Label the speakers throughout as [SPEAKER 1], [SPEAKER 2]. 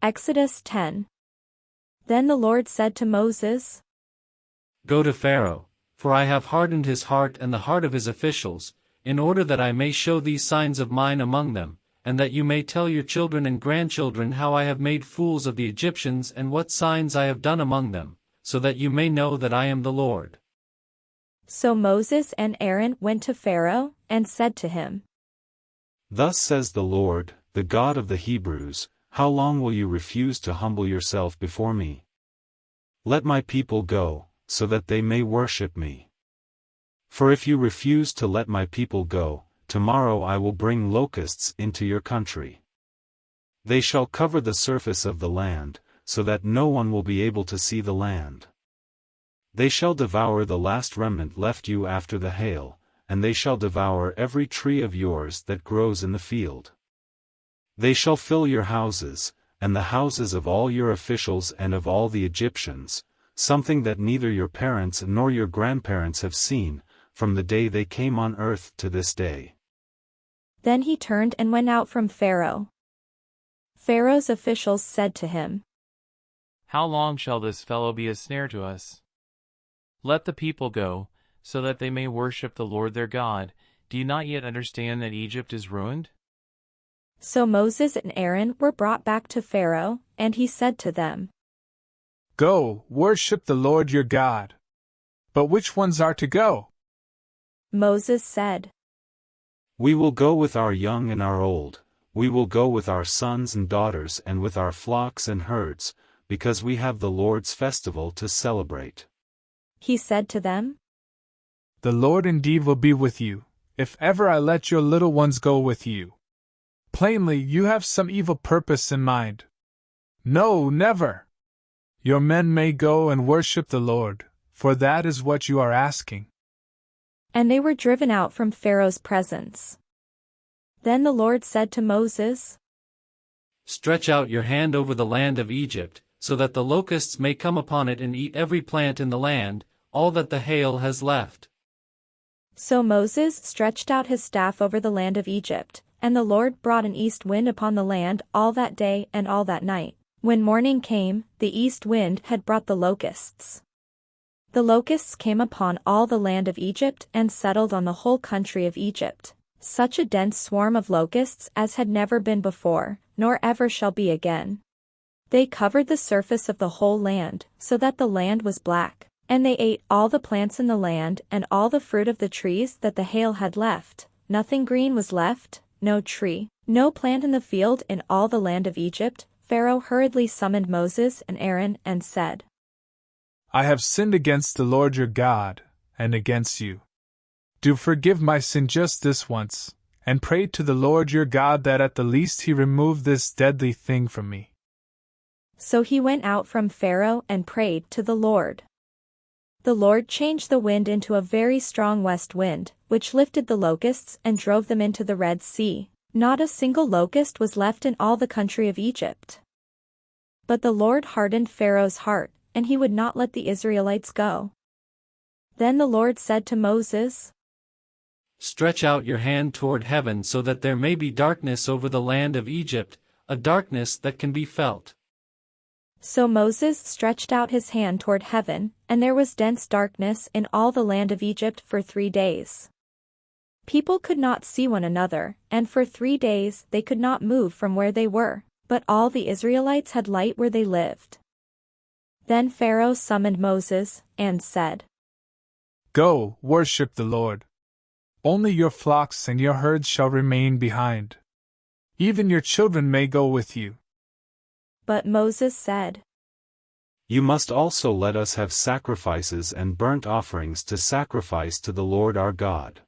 [SPEAKER 1] Exodus 10. Then the Lord said to Moses,
[SPEAKER 2] Go to Pharaoh, for I have hardened his heart and the heart of his officials, in order that I may show these signs of mine among them, and that you may tell your children and grandchildren how I have made fools of the Egyptians and what signs I have done among them, so that you may know that I am the Lord.
[SPEAKER 1] So Moses and Aaron went to Pharaoh, and said to him,
[SPEAKER 3] Thus says the Lord, the God of the Hebrews, how long will you refuse to humble yourself before me? Let my people go, so that they may worship me. For if you refuse to let my people go, tomorrow I will bring locusts into your country. They shall cover the surface of the land, so that no one will be able to see the land. They shall devour the last remnant left you after the hail, and they shall devour every tree of yours that grows in the field. They shall fill your houses, and the houses of all your officials and of all the Egyptians, something that neither your parents nor your grandparents have seen, from the day they came on earth to this day.
[SPEAKER 1] Then he turned and went out from Pharaoh. Pharaoh's officials said to him,
[SPEAKER 4] How long shall this fellow be a snare to us? Let the people go, so that they may worship the Lord their God. Do you not yet understand that Egypt is ruined?
[SPEAKER 1] So Moses and Aaron were brought back to Pharaoh, and he said to them,
[SPEAKER 5] Go, worship the Lord your God. But which ones are to go?
[SPEAKER 1] Moses said,
[SPEAKER 3] We will go with our young and our old, we will go with our sons and daughters and with our flocks and herds, because we have the Lord's festival to celebrate.
[SPEAKER 1] He said to them,
[SPEAKER 5] The Lord indeed will be with you, if ever I let your little ones go with you. Plainly, you have some evil purpose in mind. No, never. Your men may go and worship the Lord, for that is what you are asking.
[SPEAKER 1] And they were driven out from Pharaoh's presence. Then the Lord said to Moses,
[SPEAKER 2] Stretch out your hand over the land of Egypt, so that the locusts may come upon it and eat every plant in the land, all that the hail has left.
[SPEAKER 1] So Moses stretched out his staff over the land of Egypt, and the Lord brought an east wind upon the land all that day and all that night. When morning came, the east wind had brought the locusts. The locusts came upon all the land of Egypt and settled on the whole country of Egypt, such a dense swarm of locusts as had never been before, nor ever shall be again. They covered the surface of the whole land, so that the land was black, and they ate all the plants in the land and all the fruit of the trees that the hail had left. Nothing green was left, no tree, no plant in the field in all the land of Egypt. Pharaoh hurriedly summoned Moses and Aaron and said,
[SPEAKER 5] I have sinned against the Lord your God, and against you. Do forgive my sin just this once, and pray to the Lord your God that at the least he remove this deadly thing from me.
[SPEAKER 1] So he went out from Pharaoh and prayed to the Lord. The Lord changed the wind into a very strong west wind, which lifted the locusts and drove them into the Red Sea. Not a single locust was left in all the country of Egypt. But the Lord hardened Pharaoh's heart, and he would not let the Israelites go. Then the Lord said to Moses,
[SPEAKER 2] Stretch out your hand toward heaven so that there may be darkness over the land of Egypt, a darkness that can be felt.
[SPEAKER 1] So Moses stretched out his hand toward heaven, and there was dense darkness in all the land of Egypt for 3 days. People could not see one another, and for 3 days they could not move from where they were, but all the Israelites had light where they lived. Then Pharaoh summoned Moses, and said,
[SPEAKER 5] Go, worship the Lord. Only your flocks and your herds shall remain behind. Even your children may go with you.
[SPEAKER 1] But Moses said,
[SPEAKER 3] You must also let us have sacrifices and burnt offerings to sacrifice to the Lord our God.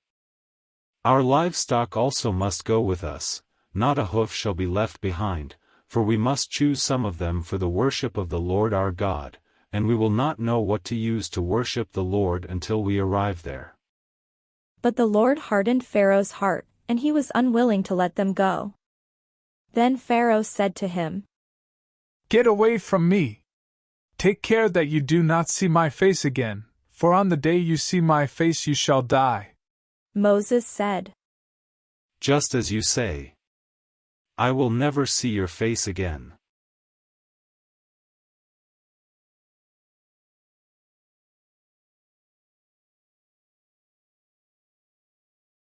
[SPEAKER 3] Our livestock also must go with us, not a hoof shall be left behind, for we must choose some of them for the worship of the Lord our God, and we will not know what to use to worship the Lord until we arrive there.
[SPEAKER 1] But the Lord hardened Pharaoh's heart, and he was unwilling to let them go. Then Pharaoh said to him,
[SPEAKER 5] Get away from me. Take care that you do not see my face again, for on the day you see my face you shall die.
[SPEAKER 1] Moses said,
[SPEAKER 3] Just as you say. I will never see your face again.